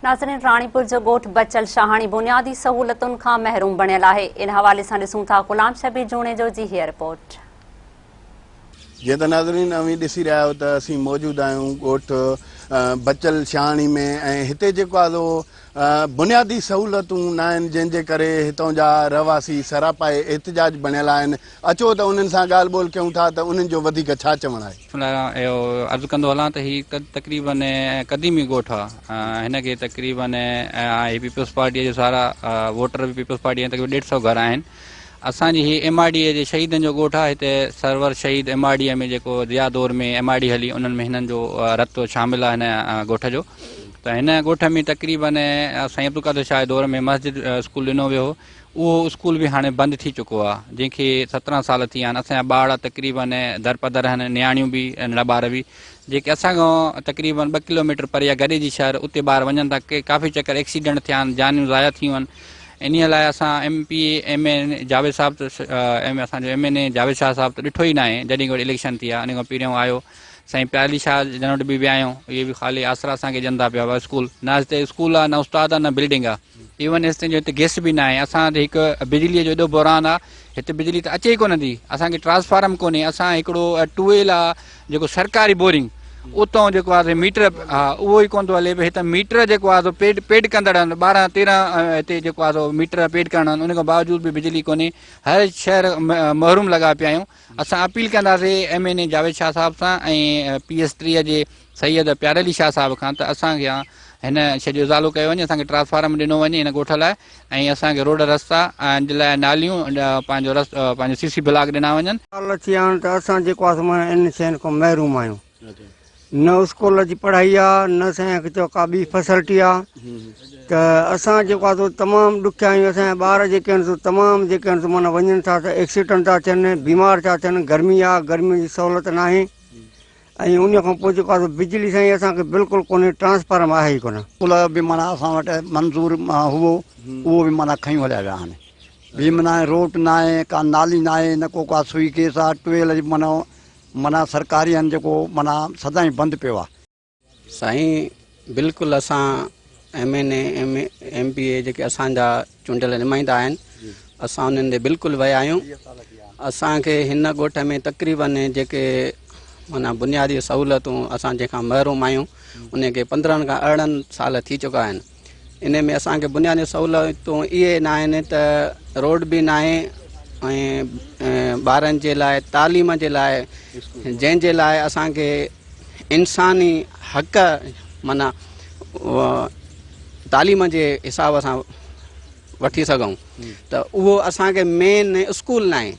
नाज़रीन, राणीपुर जो ॻोठ बचल शाहाणी बुनियादी सहूलतुनि खां महरूम बणियल आहे। इन हवाले सां ॾिसूं था गुलाम शबीर जूणे जो जी हीअ रिपोर्ट। जीअं त नाज़रीन अवी ॾिसी रहिया आहियो त असीं मौजूदु आहियूं ॻोठ बचल शाहाणी में ऐं हिते जेको आहे बुनियादी सहूलतूं न आहिनि, जंहिंजे करे हितां जा रहवासी सरापाए एहतिजाज बणियल आहिनि। अचो त उन्हनि सां ॻाल्हि ॿोल कयूं था त उन्हनि जो वधीक छा चवणु आहे। अर्ज़ु कंदो हलां त हीउ तक़रीबन क़दीमी ॻोठ आहे। हिनखे तक़रीबन पीपल्स पार्टीअ जो सारा वोटर बि पीपल्स पार्टी तक़रीबन 150 घर आहिनि। असांजी ही MRDA जे शहीदनि जो ॻोठ आहे। हिते सरवर शहीद MRDA में जेको ज़िया दौर में MRD हली, उन्हनि में हिननि जो रतो शामिल आहे हिन ॻोठ जो। त हिन ॻोठ में तक़रीबन साईं अब्दुल क़ादिर शाह दौर में मस्जिद स्कूल ॾिनो वियो हो। उहो स्कूल बि हाणे बंदि थी चुको आहे, जंहिंखे 17 साल थी विया आहिनि। असांजा ॿार तक़रीबन दरपदर आहिनि, नियाणियूं बि नंढा ॿार बि, जेके असांखां तक़रीबन 2 किलोमीटर परे आहे गॾे जी शहर, उते ॿार वञनि था। काफ़ी चकर एक्सीडेंट थिया आहिनि, जानियूं ज़ाया थियूं आहिनि। इन लाइ असां MP MA जावेद साहब असांजो MNA जावेद शाह साहब त ॾिठो ई न आहे जॾहिं खां इलेक्शन थी आहे। इन खां पहिरियों आयो साईं प्याली शाह जन वटि बि विया आहियूं। इहे बि ख़ाली आसरा असांखे ॾियनि था पिया। स्कूल न हिते स्कूल आहे, न उस्ताद आहे, न बिल्डिंग आहे। इवन हेसिताईं जो हिते गैस बि न आहे। असां हिकु बिजलीअ जो एॾो बुरान आहे, हिते बिजली त अचे ई कोन थी। असांखे ट्रांसफार्म कोन्हे। असां हिकिड़ो ट्यूबवेल आहे जेको सरकारी बोरिंग, उतां जेको आहे मीटर उहो ई कोन थो हले। हिते मीटर जेको आहे पेड कंदड़ आहिनि, 12-13 हिते जेको आहे मीटर पेड करणा आहिनि। उन खां बावजूद बि बिजली कोन्हे। हर शहर महरूम लॻा पिया आहियूं। असां अपील कंदासीं MNA जावेद शाह साहब सां ऐं PS 3 जे सैयद प्यारे अली शाह साहब खां, त असांखे हिन शइ जो इज़ालो कयो वञे, असांखे ट्रांसफार्म ॾिनो वञे हिन ॻोठ लाइ, ऐं असांखे रोड रस्ता जे लाइ नालियूं पंहिंजो CC ब्लॉक ॾिना वञनि। साल थी विया आहिनि त असां जेको आहे इन शयुनि खां महिरूम आहियूं। न स्कूल जी पढ़ाई आहे, न असांखे का ॿी फैसिलिटी आहे। त असां जेको आहे तमामु ॾुखिया आहियूं। असांजा ॿार जेके आहिनि तमामु जेके आहिनि माना वञनि था त एक्सीडेंट था थियनि, बीमार था थियनि। गर्मी आहे, गर्मी जी सहूलियत न आहे। ऐं उन खां पोइ जेको आहे बिजली साईं असांखे बिल्कुलु कोन्हे, ट्रांसफार्म आहे ई कोन। स्कूल बि माना असां वटि मंज़ूर हुओ, उहो बि माना खयूं हलिया विया आहिनि। ॿी माना रोड न आहे, का नाली न आहे, न को का सुई केस आहे। ट्यूबवेल माना सरकारी आहिनि जेको माना सदाईं बंदि पियो आहे। साईं बिल्कुलु असां MNA MPA जेके असांजा चूंडियल नुमाइंदा आहिनि, असां उन्हनि ॾे बिल्कुलु विया आहियूं। असांखे हिन ॻोठ में तक़रीबन जेके माना बुनियादी सहूलतूं असां जंहिंखां महरूम आहियूं, उनखे 15 खां 18 साल थी चुका आहिनि। इन में असांखे बुनियादी सहूलतूं इहे न आहिनि त रोड बि न आहे, ऐं ॿारनि जे लाइ तालीम जे लाइ, जंहिंजे लाइ असांखे इंसानी हक़ माना तालीम जे हिसाब सां वठी सघूं, त उहो असांखे मेन स्कूल न आहे।